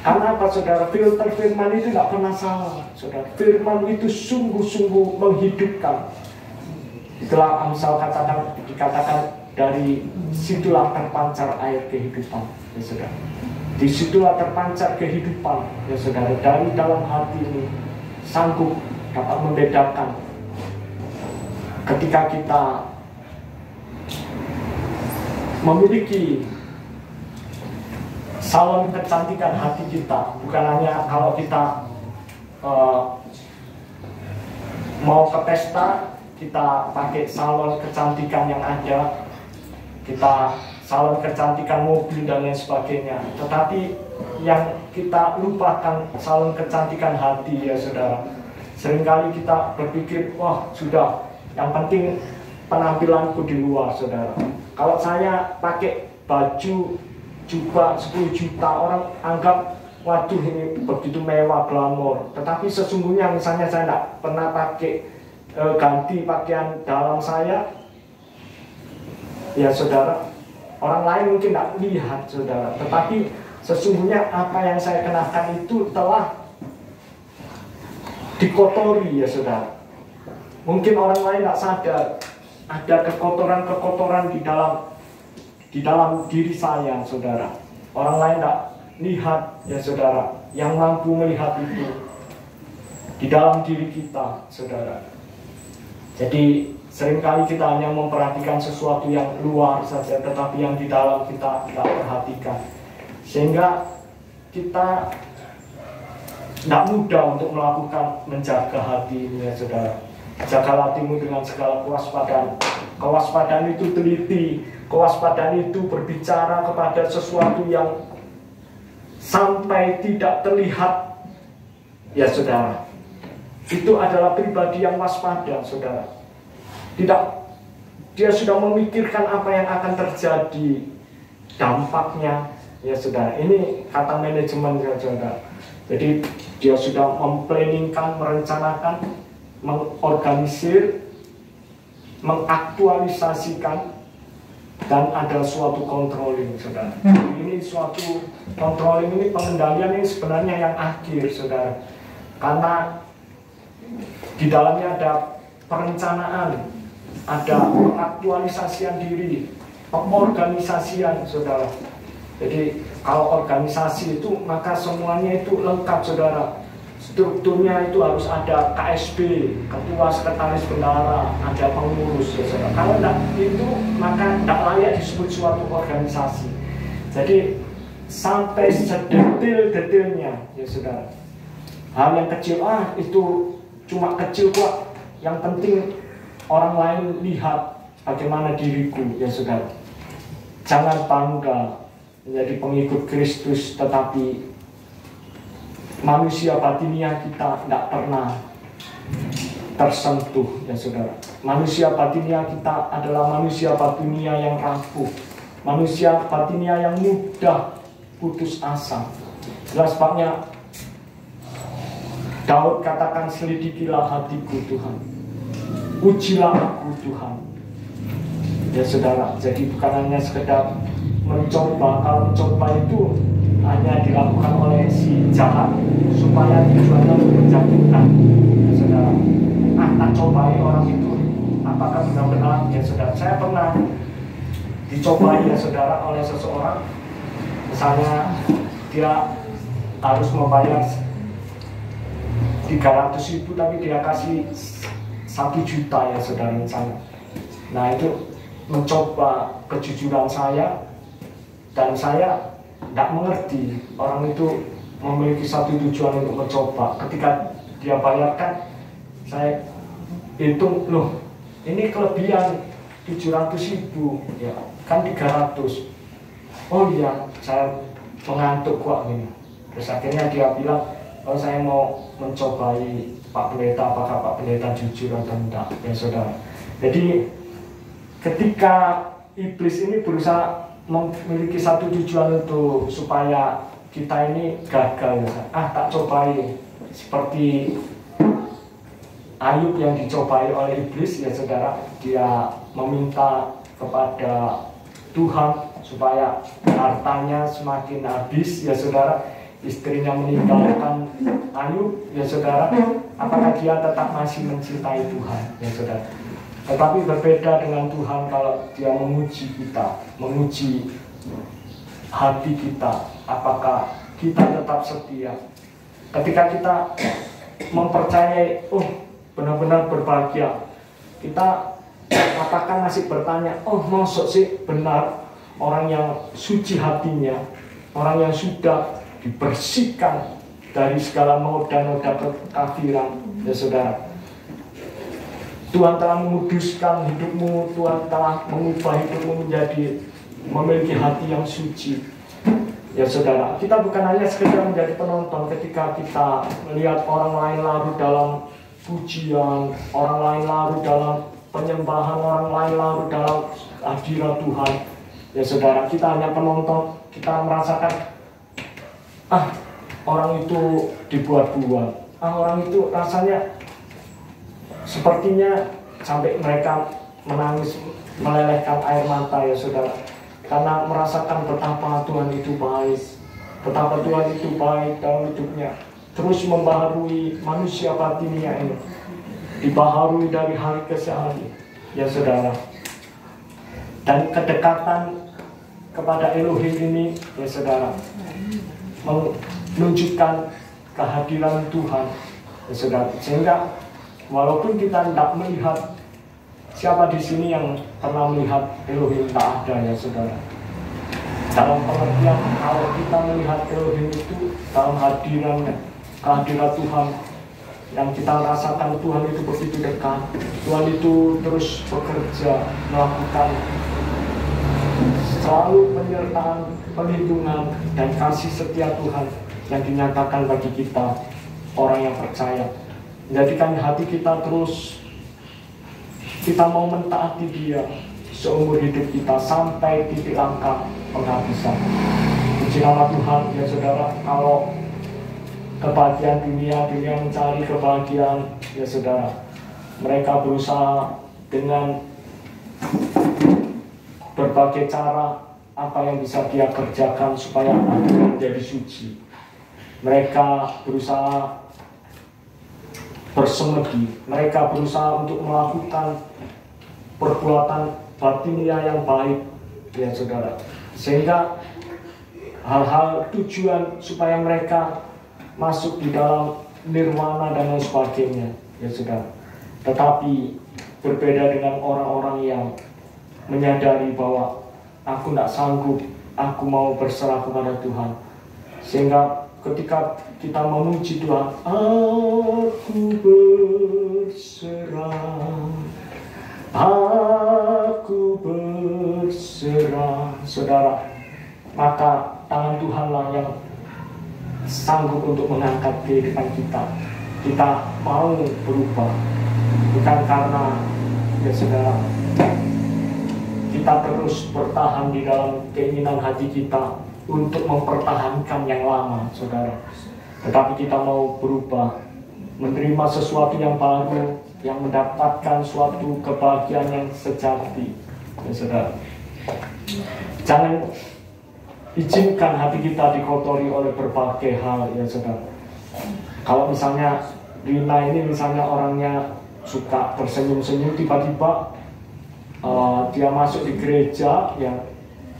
Karena apa, saudara? Filter firman itu tidak pernah salah, saudara. Firman itu sungguh-sungguh menghidupkan. Itulah Amsal dikatakan dari situlah terpancar air kehidupan, ya saudara. Di situlah terpancar kehidupan, ya saudara. Dari dalam hati ini sanggup dapat membedakan ketika kita memiliki salon kecantikan hati kita. Bukan hanya kalau kita mau ke pesta, kita pakai salon kecantikan yang ada, kita salon kecantikan mobil dan lain sebagainya. Tetapi yang kita lupakan salon kecantikan hati, ya saudara. Seringkali kita berpikir, wah sudah, yang penting penampilanku di luar, saudara. Kalau saya pakai baju jubah 10 juta, orang anggap waduh ini begitu mewah, glamor. Tetapi sesungguhnya misalnya saya tidak pernah pakai ganti pakaian dalam saya, ya saudara, orang lain mungkin tidak lihat, saudara. Tetapi sesungguhnya apa yang saya kenakan itu telah dikotori, ya saudara. Mungkin orang lain tidak sadar ada kekotoran-kekotoran di dalam diri saya, saudara. Orang lain tidak lihat, ya saudara. Yang mampu melihat itu di dalam diri kita, saudara. Jadi seringkali kita hanya memperhatikan sesuatu yang luar saja, tetapi yang di dalam kita tidak perhatikan. Sehingga kita tidak mudah untuk melakukan menjaga hati ini, ya saudara. Jaga hatimu dengan segala kewaspadaan. Kewaspadaan itu teliti, kewaspadaan itu berbicara kepada sesuatu yang sampai tidak terlihat, ya saudara. Itu adalah pribadi yang waspada, saudara. Tidak, dia sudah memikirkan apa yang akan terjadi, dampaknya, ya saudara. Ini kata manajemen, ya saudara. Jadi dia sudah memplanningkan, merencanakan, mengorganisir, mengaktualisasikan, dan ada suatu controlling, saudara. Ini suatu controlling, ini pengendalian ini sebenarnya yang akhir, saudara. Karena di dalamnya ada perencanaan, ada pengaktualisasian diri, pengorganisasian, saudara. Jadi kalau organisasi itu maka semuanya itu lengkap, saudara. Strukturnya itu harus ada KSB, ketua sekretaris bendahara, ada pengurus, ya saudara. Kalau tidak itu maka tidak layak disebut suatu organisasi. Jadi sampai sedetil-detilnya, ya saudara. Hal yang kecil, itu cuma kecil kok. Yang penting orang lain lihat bagaimana diriku, ya saudara. Jangan bangga menjadi pengikut Kristus, tetapi manusia batinia kita tidak pernah tersentuh, ya saudara. Manusia batinia kita adalah manusia batinia yang rapuh, manusia batinia yang mudah putus asa. Jelas sebabnya Daud katakan, selidikilah hatiku Tuhan, ujilah aku Tuhan, ya saudara. Jadi bukan hanya sekedar mencoba. Kalau mencoba itu hanya dilakukan oleh si jahat supaya tujuannya menjatuhkan, ya saudara. Tak cobai orang itu apakah benar-benar, ya saudara. Saya pernah dicobai, ya saudara, oleh seseorang. Misalnya dia harus membayar 300.000 tapi dia kasih 1 juta, ya saudara, misalnya. Nah itu mencoba kejujuran saya, dan saya tidak mengerti orang itu memiliki satu tujuan untuk mencoba. Ketika dia bayarkan, saya hitung, loh ini kelebihan 700.000, ya kan 300. Oh iya, saya mengantuk kok ini. Terus akhirnya dia bilang, oh saya mau mencobai Pak Pendeta, apakah Pak Pendeta jujur atau tidak, ya saudara. Jadi ketika iblis ini berusaha memiliki satu tujuan untuk supaya kita ini gagal, ya. Tak cobai seperti Ayub yang dicobai oleh iblis, ya saudara. Dia meminta kepada Tuhan supaya hartanya semakin habis, ya saudara. Istrinya meninggalkan Ayub, ya saudara. Apakah dia tetap masih mencintai Tuhan, ya saudara? Tetapi berbeda dengan Tuhan kalau dia menguji kita, menguji hati kita, apakah kita tetap setia. Ketika kita mempercayai, oh benar-benar berbahagia, kita apakah masih bertanya, oh maksud sih benar orang yang suci hatinya, orang yang sudah dibersihkan dari segala noda-noda kekafiran, ya saudara. Tuhan telah menguduskan hidupmu, Tuhan telah mengubah hidupmu menjadi memiliki hati yang suci, ya saudara. Kita bukan hanya sekedar menjadi penonton ketika kita melihat orang lain larut dalam pujian, orang lain larut dalam penyembahan, orang lain larut dalam hadirat Tuhan, ya saudara. Kita hanya penonton, kita merasakan orang itu dibuat-buat, orang itu rasanya sepertinya sampai mereka menangis, melelehkan air mata, ya saudara, karena merasakan betapa Tuhan itu baik, betapa Tuhan itu baik dalam hidupnya, terus membaharui manusia batinnya ini, dibaharui dari hari ke hari, ya saudara. Dan kedekatan kepada Elohim ini, ya saudara, menunjukkan kehadiran Tuhan, ya saudara. Sehingga walaupun kita tidak melihat, siapa di sini yang pernah melihat Elohim? Tak ada, ya saudara. Dalam pengertian, kalau kita melihat Elohim itu dalam hadirannya, kehadiran Tuhan, yang kita rasakan Tuhan itu begitu dekat, Tuhan itu terus bekerja, melakukan selalu penyertaan, perlindungan, dan kasih setia Tuhan yang dinyatakan bagi kita, orang yang percaya. Menjadikan hati kita terus, kita mau mentaati Dia seumur hidup kita sampai titik langkah penghabisan. Puji nama Tuhan, ya saudara. Kalau kebahagiaan dunia mencari kebahagiaan, ya saudara, mereka berusaha dengan berbagai cara apa yang bisa dia kerjakan supaya menjadi suci. Mereka berusaha bersemedi, mereka berusaha untuk melakukan perbuatan batinia yang baik, ya saudara, sehingga hal-hal tujuan supaya mereka masuk di dalam nirwana dan lain sebagainya, ya saudara. Tetapi berbeda dengan orang-orang yang menyadari bahwa aku tidak sanggup, aku mau berserah kepada Tuhan, sehingga ketika kita memuji Tuhan, aku berserah, saudara, maka tangan Tuhanlah yang sanggup untuk mengangkat kehidupan kita. Kita mau berubah, bukan karena, ya saudara, kita terus bertahan di dalam keinginan hati kita untuk mempertahankan yang lama, saudara. Tetapi kita mau berubah, menerima sesuatu yang baru, yang mendapatkan suatu kebahagiaan yang sejati, ya saudara. Jangan izinkan hati kita dikotori oleh berbagai hal, ya saudara. Kalau misalnya Rina ini misalnya orangnya suka tersenyum-senyum, tiba-tiba dia masuk di gereja, ya,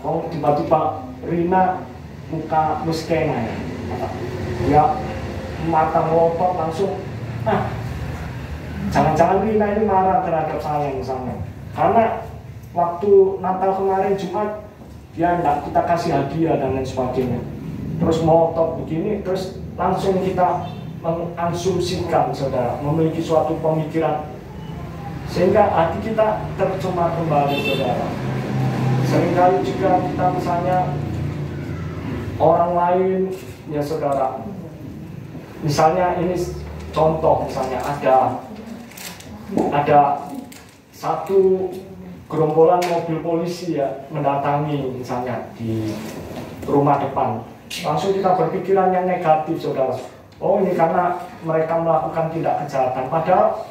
kok tiba-tiba Rina muka muskena, ya, dia mata melotot langsung, jangan-jangan Rina ini marah terhadap saya misalnya, karena waktu Natal kemarin Jumat dia enggak kita kasih hadiah dan lain sebagainya. terus ngotot begini, terus langsung kita mengasumsikan, saudara, memiliki suatu pemikiran sehingga hati kita tercemar kembali, saudara. Seringkali juga kita misalnya orang lain, ya saudara, misalnya ini contoh, misalnya ada satu gerombolan mobil polisi ya mendatangi misalnya di rumah depan, langsung kita berpikiran yang negatif, saudara. Oh, ini karena mereka melakukan tindak kejahatan, padahal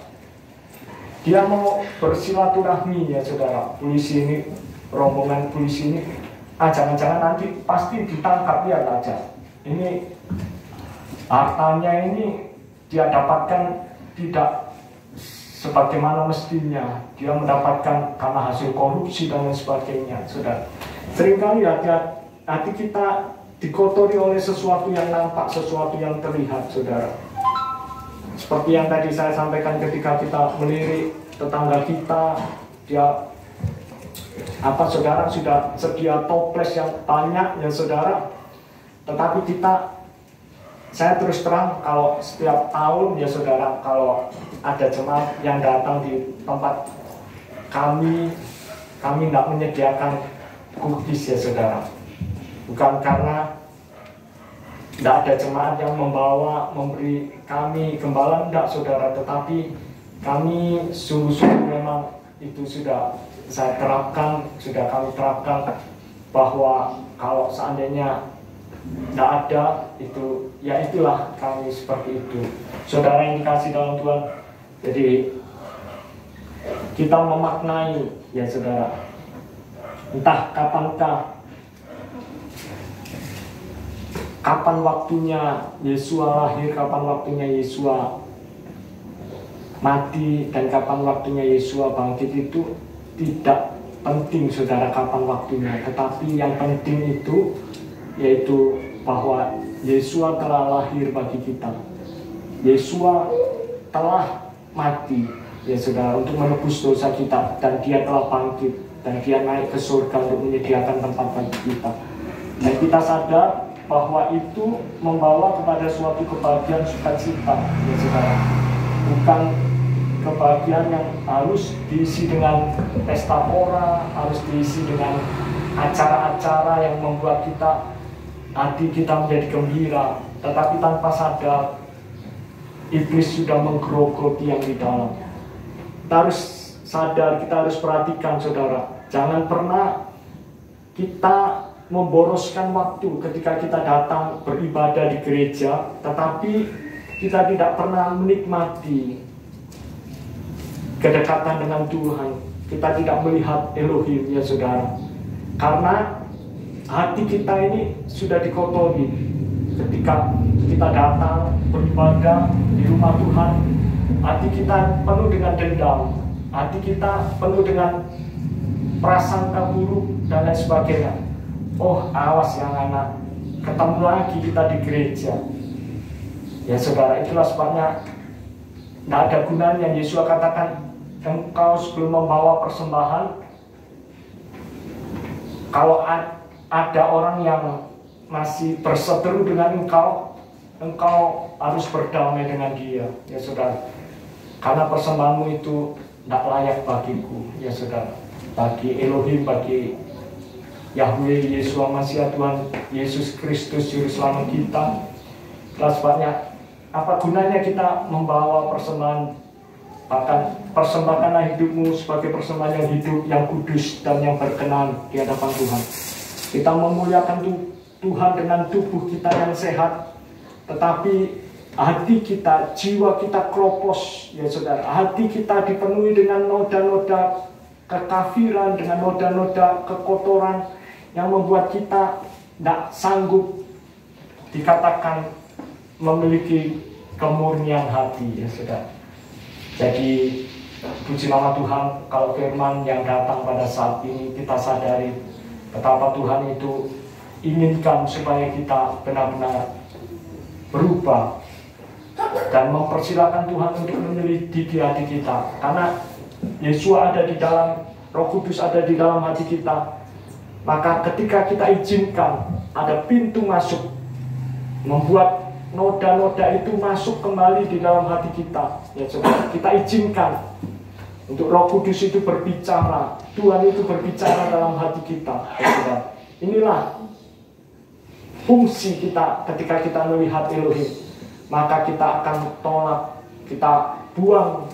dia mau bersilaturahmi, ya saudara. Polisi ini, rombongan polisi ini, jangan-jangan nanti pasti ditangkap, lihat aja. Ini hartanya ini dia dapatkan tidak sebagaimana mestinya, dia mendapatkan karena hasil korupsi dan lain sebagainya, saudara. Seringkali hati kita dikotori oleh sesuatu yang nampak, sesuatu yang terlihat, saudara. Seperti yang tadi saya sampaikan, ketika kita melirik tetangga kita, dia saudara, sudah sedia toples yang banyak, ya saudara. Tetapi saya terus terang, kalau setiap tahun, ya saudara, kalau ada jemaat yang datang di tempat kami tidak menyediakan cookies, ya saudara. Bukan karena tidak ada jemaat yang memberi kami gembala, tidak saudara, tetapi kami sungguh-sungguh memang itu sudah kami terapkan bahwa kalau seandainya tidak ada itu, ya itulah kami seperti itu, saudara yang dikasih dalam Tuhan. Jadi kita memaknai, ya saudara, entah kapan waktunya Yesua lahir, kapan waktunya Yesua mati, dan kapan waktunya Yesua bangkit, itu tidak penting, saudara, kapan waktunya. Tetapi yang penting itu yaitu bahwa Yesua telah lahir bagi kita. Yesua telah mati, ya saudara, untuk menebus dosa kita, dan dia telah bangkit, dan dia naik ke surga untuk menyediakan tempat bagi kita. Dan kita sadar bahwa itu membawa kepada suatu kebahagiaan sukacita, ya saudara. Bukan kebahagiaan yang harus diisi dengan pesta pora, harus diisi dengan acara-acara yang membuat hati kita menjadi gembira, tetapi tanpa sadar iblis sudah menggerogoti yang di dalam. Kita harus sadar, kita harus perhatikan, saudara. Jangan pernah kita memboroskan waktu ketika kita datang beribadah di gereja, tetapi kita tidak pernah menikmati kedekatan dengan Tuhan. Kita tidak melihat Elohim, ya saudara. Karena hati kita ini sudah dikotori. Ketika kita datang beribadah di rumah Tuhan, hati kita penuh dengan dendam, hati kita penuh dengan prasangka buruk dan lain sebagainya. Oh, awas yang anak, ketemu lagi kita di gereja. Ya saudara, itulah sebabnya tidak ada gunanya. Yesus katakan, engkau sebelum membawa persembahan, kalau ada orang yang masih berseteru dengan engkau harus berdamai dengan dia, ya saudara. Karena persembahanmu itu tidak layak bagiku, ya saudara. Bagi Elohim, bagi Yahweh, Yesus Masiah, Tuhan Yesus Kristus Juru Selamat kita. Itulah sebabnya, apa gunanya kita membawa persembahan? Bahkan persembahkanlah hidupmu sebagai persembahan yang hidup, yang kudus, dan yang berkenan di hadapan Tuhan. Kita memuliakan Tuhan dengan tubuh kita yang sehat, tetapi hati kita, jiwa kita keropos, ya saudara. Hati kita dipenuhi dengan noda-noda kekafiran, dengan noda-noda kekotoran yang membuat kita tidak sanggup dikatakan memiliki kemurnian hati, ya saudara. Jadi puji nama Tuhan, kalau firman yang datang pada saat ini kita sadari betapa Tuhan itu inginkan supaya kita benar-benar berubah dan mempersilakan Tuhan untuk menyelidiki hati kita. Karena Yesus ada di dalam, Roh Kudus ada di dalam hati kita. Maka ketika kita izinkan ada pintu masuk membuat noda-noda itu masuk kembali di dalam hati kita. Ya saudara, kita izinkan untuk Roh Kudus itu berbicara, Tuhan itu berbicara dalam hati kita. Ya saudara, inilah fungsi kita ketika kita melihat Elohim. Maka kita akan tolak, kita buang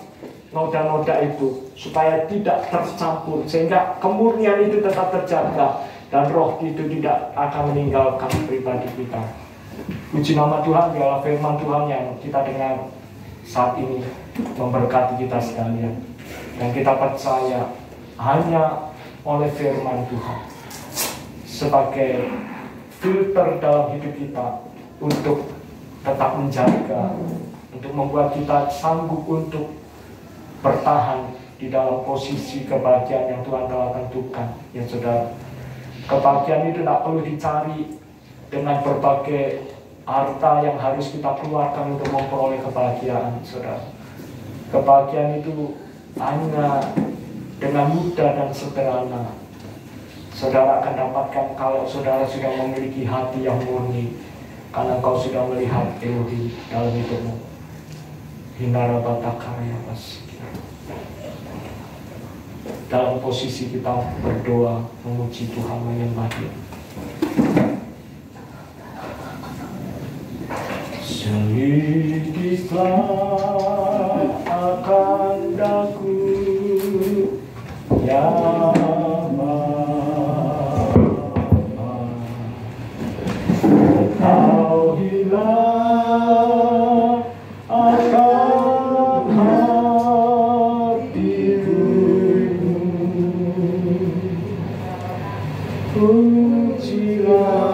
noda-noda itu supaya tidak tercampur, sehingga kemurnian itu tetap terjaga dan roh itu tidak akan meninggalkan pribadi kita. Puji nama Tuhan, biarlah firman Tuhan yang kita dengar saat ini memberkati kita sekalian, dan kita percaya hanya oleh firman Tuhan sebagai filter dalam hidup kita untuk tetap menjaga, untuk membuat kita sanggup untuk bertahan di dalam posisi kebahagiaan yang Tuhan telah tentukan. Ya saudara, kebahagiaan itu tidak perlu dicari dengan berbagai harta yang harus kita keluarkan untuk memperoleh kebahagiaan, saudara. Kebahagiaan itu hanya dengan mudah dan sederhana saudara akan dapatkan kalau saudara sudah memiliki hati yang murni, karena kau sudah melihat Elohim dalam hidupmu. Hinara bata karya pas. Dalam posisi kita berdoa, memuji Tuhan, menyembah Dia. Selidiklah akan daku ya Bapa, ketahuilah akan hatiku, pujilah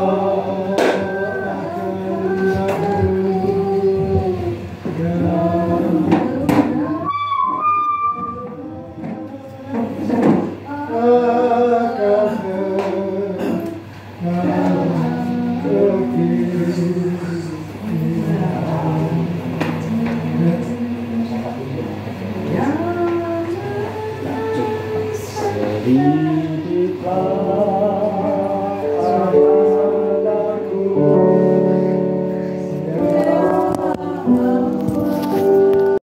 di